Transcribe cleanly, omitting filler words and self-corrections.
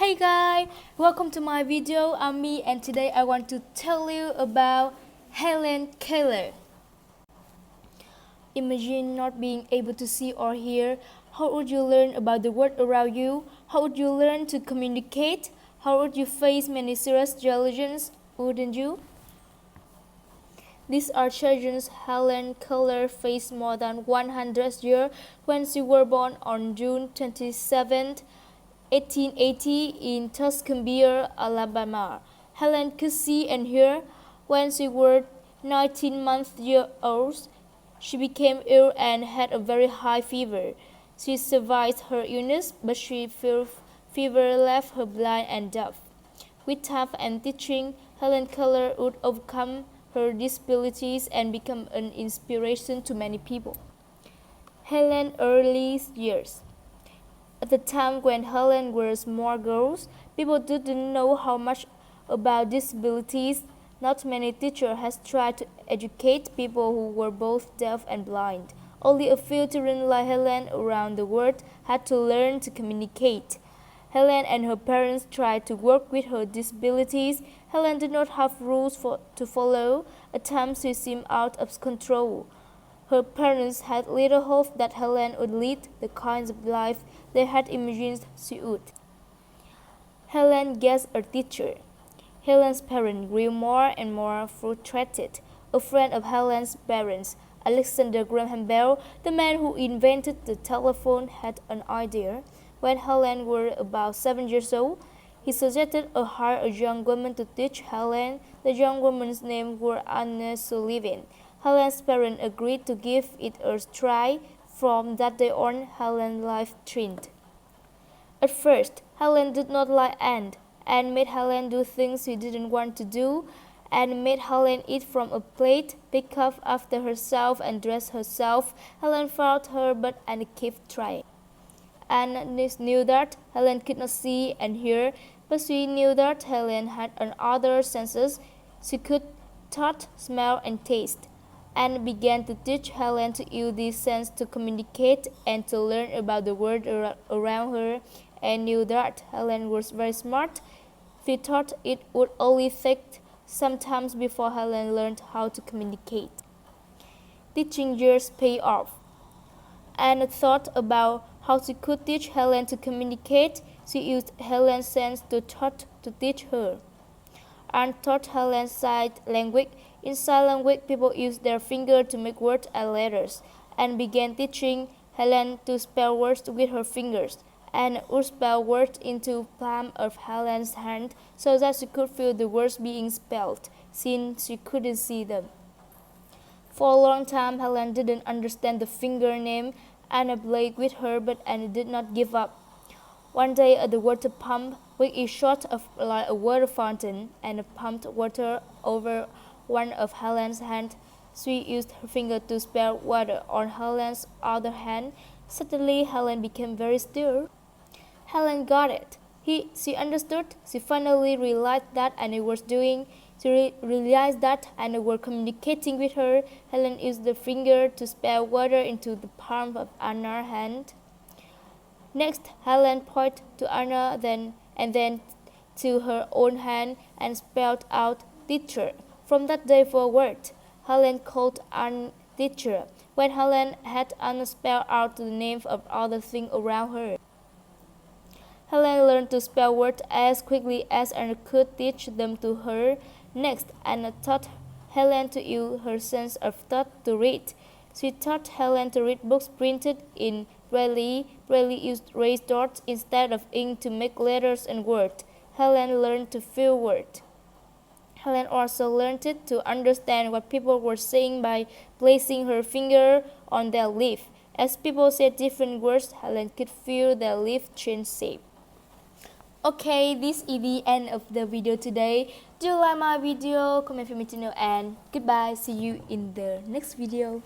Hey guys, welcome to my video. I'm me and today I want to tell you about Helen Keller. Imagine not being able to see or hear. How would you learn about the world around you? How would you learn to communicate? How would you face many serious challenges, wouldn't you? These are challenges Helen Keller faced more than 100 years when she was born on June 27, 1880 in Tuscaloosa, Alabama. Helen could see and hear. When she was 19 months old, she became ill and had a very high fever. She survived her illness, but fever left her blind and deaf. With time and teaching, Helen Keller would overcome her disabilities and become an inspiration to many people. Helen's early years. At the time when Helen was more girls, people didn't know how much about disabilities. Not many teachers had tried to educate people who were both deaf and blind. Only a few children like Helen around the world had to learn to communicate. Helen and her parents tried to work with her disabilities. Helen did not have rules to follow. At times she seemed out of control. Her parents had little hope that Helen would lead the kind of life they had imagined she would. Helen gets a teacher. Helen's parents grew more and more frustrated. A friend of Helen's parents, Alexander Graham Bell, the man who invented the telephone, had an idea. When Helen was about 7 years old, he suggested hire a young woman to teach Helen. The young woman's name was Anna Sullivan. Helen's parents agreed to give it a try. From that day on, Helen's life changed. At first, Helen did not like Anne. Anne made Helen do things she didn't want to do, and made Helen eat from a plate, pick up after herself, and dress herself. Helen fought her, but Anne kept trying. Anne knew that Helen could not see and hear, but she knew that Helen had other senses. She could touch, smell, and taste. Anne began to teach Helen to use these senses to communicate and to learn about the world around her. Anne knew that Helen was very smart. She thought it would only take some time before Helen learned how to communicate. Teaching years paid off. Anne thought about how she could teach Helen to communicate. She used Helen's sense to teach her. Anne taught Helen sign language. In sign language, people use their finger to make words and letters. Anne began teaching Helen to spell words with her fingers. Anne would spell words into the palm of Helen's hand so that she could feel the words being spelled, since she couldn't see them. For a long time, Helen didn't understand the finger name. Anne played with her, but Anne did not give up. One day at the water pump, which is sort of like a water fountain, Anne pumped water over one of Helen's hands. She used her finger to spell water on Helen's other hand. Suddenly, Helen became very still. Helen got it. She understood. She finally realized that Anne was doing. She realized that Anne was communicating with her. Helen used the finger to spell water into the palm of Anna's hand. Next, Helen pointed to Anna and then to her own hand and spelled out teacher. From that day forward, Helen called Anne teacher. When Helen had Anna spell out the names of all the things around her, Helen learned to spell words as quickly as Anna could teach them to her. Next, Anna taught Helen to use her sense of thought to read. She taught Helen to read books printed in Braille. Braille used raised dots instead of ink to make letters and words. Helen learned to feel words. Helen also learned to understand what people were saying by placing her finger on their lips. As people said different words, Helen could feel their lips change shape. Okay, this is the end of the video today. Do you like my video? Comment for me to know, and goodbye. See you in the next video.